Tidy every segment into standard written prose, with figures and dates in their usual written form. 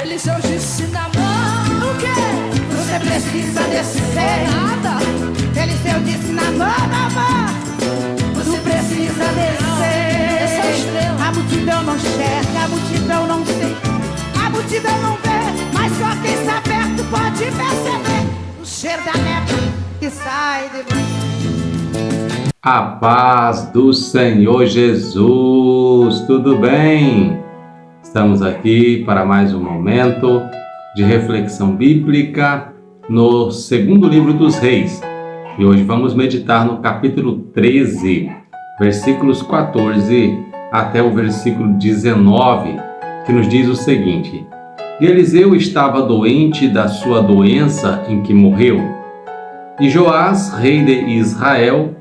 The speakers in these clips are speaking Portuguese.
Eliseu disse na mão, o quê? Você precisa descer. Nada. Eliseu disse na mão. Você precisa descer. Essa é a estrela. A multidão não enxerga, a multidão não sente, a multidão não vê, mas só quem está perto pode perceber o cheiro da neve que sai de mim. A paz do Senhor Jesus, tudo bem? Estamos aqui para mais um momento de reflexão bíblica no segundo livro dos Reis. E hoje vamos meditar no capítulo 13, versículos 14 até o versículo 19, que nos diz o seguinte: E Eliseu estava doente da sua doença em que morreu. E Joás, rei de Israel,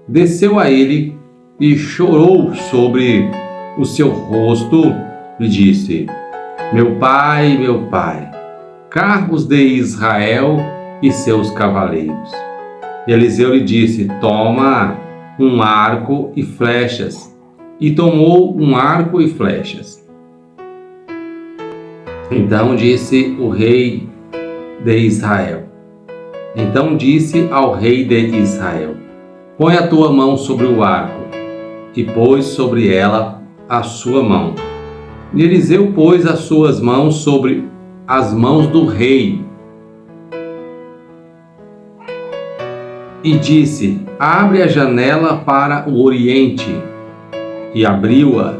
desceu a ele e chorou sobre o seu rosto e disse: meu pai, carros de Israel e seus cavaleiros. E Eliseu lhe disse: toma um arco e flechas. E tomou um arco e flechas. Então disse ao rei de Israel: põe a tua mão sobre o arco. E pôs sobre ela a sua mão. E Eliseu pôs as suas mãos sobre as mãos do rei. E disse: abre a janela para o oriente. E abriu-a.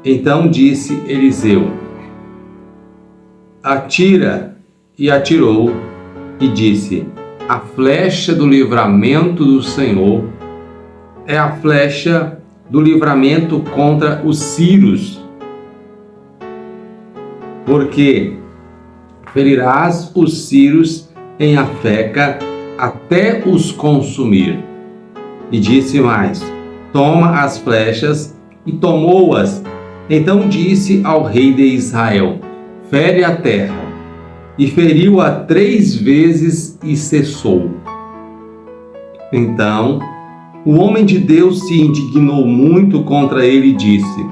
Então disse Eliseu: atira. E atirou. E disse: a flecha do livramento do Senhor é a flecha do livramento contra os sírios, porque ferirás os sírios em Afeca até os consumir. E disse mais: toma as flechas. E tomou-as. Então disse ao rei de Israel: fere a terra. E feriu-a 3 vezes e cessou. Então o homem de Deus se indignou muito contra ele e disse: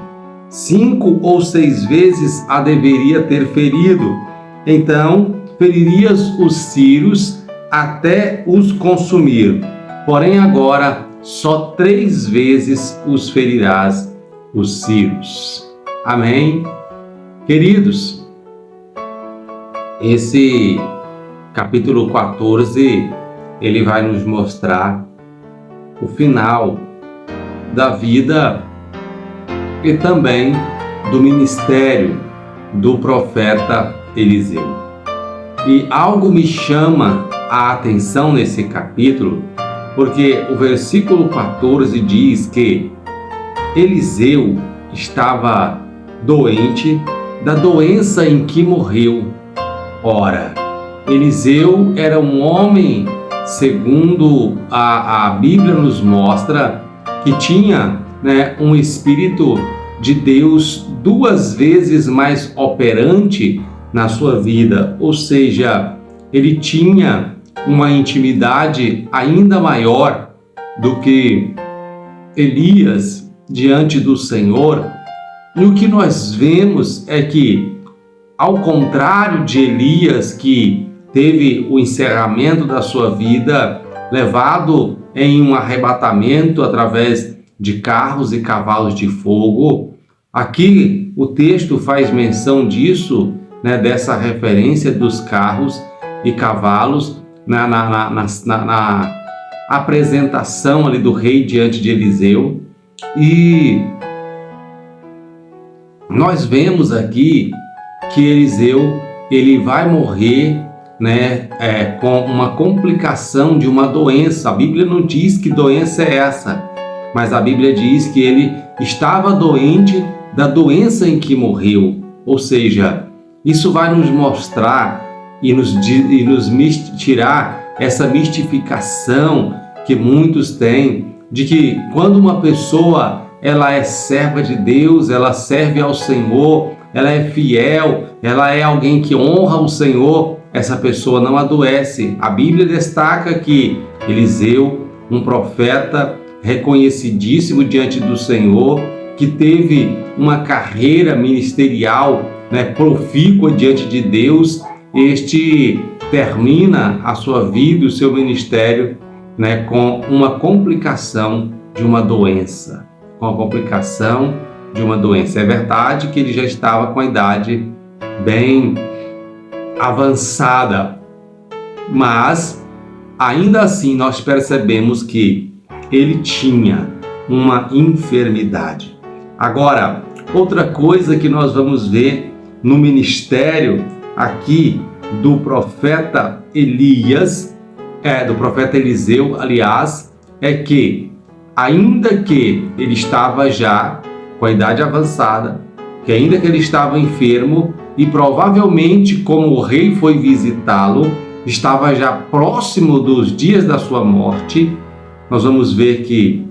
5 ou 6 vezes a deveria ter ferido. Então feririas os sírios até os consumir. Porém agora só 3 vezes os ferirás, os sírios. Amém? Queridos, esse capítulo 14, ele vai nos mostrar o final da vida e também do ministério do profeta Eliseu. E algo me chama a atenção nesse capítulo, porque o versículo 14 diz que Eliseu estava doente da doença em que morreu. Ora, Eliseu era um homem, segundo a Bíblia nos mostra, que tinha um Espírito de Deus 2 vezes mais operante na sua vida, ou seja, ele tinha uma intimidade ainda maior do que Elias diante do Senhor. E o que nós vemos é que, ao contrário de Elias, que teve o encerramento da sua vida levado em um arrebatamento através de carros e cavalos de fogo, aqui o texto faz menção disso, dessa referência dos carros e cavalos na apresentação ali do rei diante de Eliseu. E nós vemos aqui que Eliseu ele vai morrer com uma complicação de uma doença. A Bíblia não diz que doença é essa, mas a Bíblia diz que ele estava doente da doença em que morreu. Ou seja, isso vai nos mostrar e nos tirar essa mistificação que muitos têm, de que quando uma pessoa ela é serva de Deus, ela serve ao Senhor, ela é fiel, ela é alguém que honra o Senhor, essa pessoa não adoece. A Bíblia destaca que Eliseu, um profeta reconhecidíssimo diante do Senhor, que teve uma carreira ministerial profícua diante de Deus, este termina a sua vida e o seu ministério com uma complicação de uma doença. É verdade que ele já estava com a idade bem avançada, mas ainda assim nós percebemos que ele tinha uma enfermidade. Agora, outra coisa que nós vamos ver no ministério aqui do profeta Elias, do profeta Eliseu, aliás, é que ainda que ele estava já com a idade avançada, que ainda que ele estava enfermo e provavelmente, como o rei foi visitá-lo, estava já próximo dos dias da sua morte, nós vamos ver que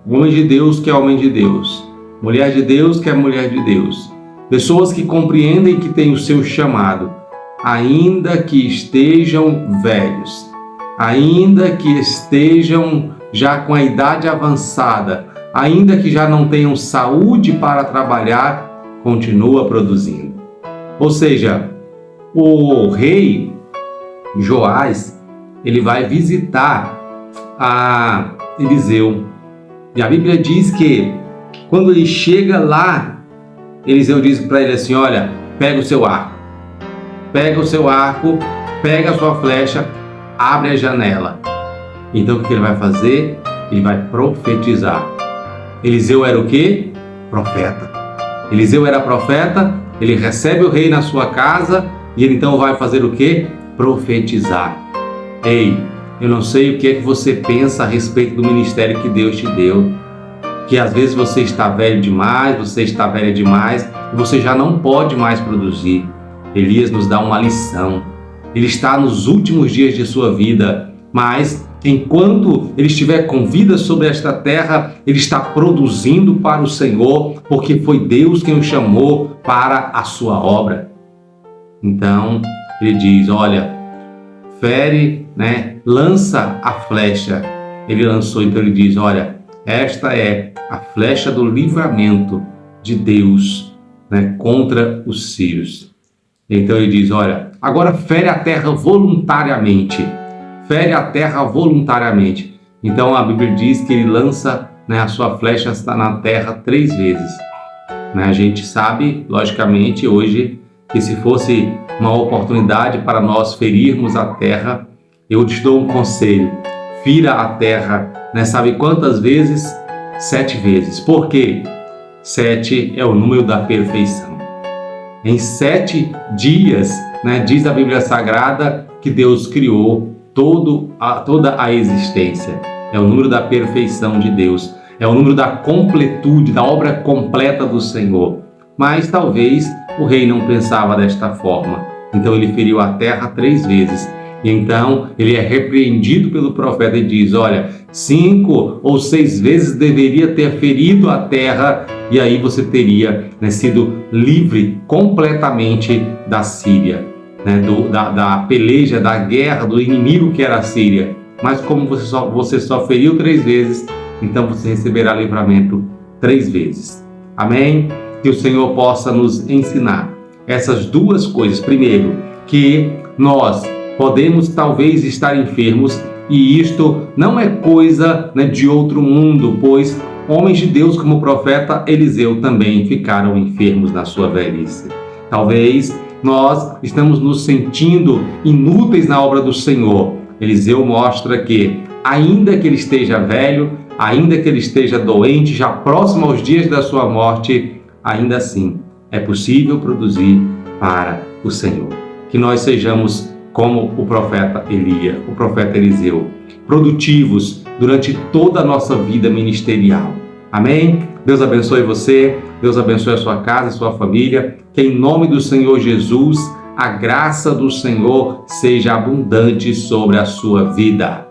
homem de Deus que é homem de Deus, mulher de Deus que é mulher de Deus, pessoas que compreendem que têm o seu chamado, ainda que estejam velhos, ainda que estejam já com a idade avançada, ainda que já não tenham saúde para trabalhar, continua produzindo. Ou seja, o rei Joás, ele vai visitar a Eliseu. E a Bíblia diz que quando ele chega lá, Eliseu diz para ele assim: olha, pega o seu arco, pega a sua flecha, abre a janela. Então o que ele vai fazer? Ele vai profetizar. Eliseu era o quê? Profeta. Eliseu era profeta, ele recebe o rei na sua casa e ele então vai fazer o quê? Profetizar. Ei, eu não sei o que é que você pensa a respeito do ministério que Deus te deu, que às vezes você está velho demais, você está velha demais e você já não pode mais produzir. Elias nos dá uma lição. Ele está nos últimos dias de sua vida, mas enquanto ele estiver com vida sobre esta terra, ele está produzindo para o Senhor, porque foi Deus quem o chamou para a sua obra. Então, ele diz, olha, fere, lança a flecha. Ele lançou, então ele diz, olha, esta é a flecha do livramento de Deus, contra os sírios. Então ele diz, olha, agora fere a terra voluntariamente. Fere a terra voluntariamente. Então a Bíblia diz que ele lança a sua flecha na terra 3 vezes. A gente sabe, logicamente, hoje, que se fosse uma oportunidade para nós ferirmos a terra, eu te dou um conselho: fira a terra, sabe quantas vezes? 7 vezes. Por quê? 7 é o número da perfeição. Em 7 dias, diz a Bíblia Sagrada que Deus criou toda a existência. É o número da perfeição de Deus. É o número da completude, da obra completa do Senhor. Mas talvez o rei não pensava desta forma. Então ele feriu a terra 3 vezes. E então ele é repreendido pelo profeta e diz, olha, 5 ou 6 vezes deveria ter ferido a terra e aí você teria sido livre completamente da Síria, da peleja, da guerra, do inimigo que era a Síria. Mas como você só feriu 3 vezes, então você receberá livramento 3 vezes. Amém? Que o Senhor possa nos ensinar essas 2 coisas. Primeiro, que nós podemos talvez estar enfermos e isto não é coisa de outro mundo, pois homens de Deus como o profeta Eliseu também ficaram enfermos na sua velhice. Talvez nós estamos nos sentindo inúteis na obra do Senhor. Eliseu mostra que, ainda que ele esteja velho, ainda que ele esteja doente, já próximo aos dias da sua morte, ainda assim é possível produzir para o Senhor. Que nós sejamos como o profeta o profeta Eliseu, produtivos durante toda a nossa vida ministerial. Amém? Deus abençoe você, Deus abençoe a sua casa, a sua família, que em nome do Senhor Jesus, a graça do Senhor seja abundante sobre a sua vida.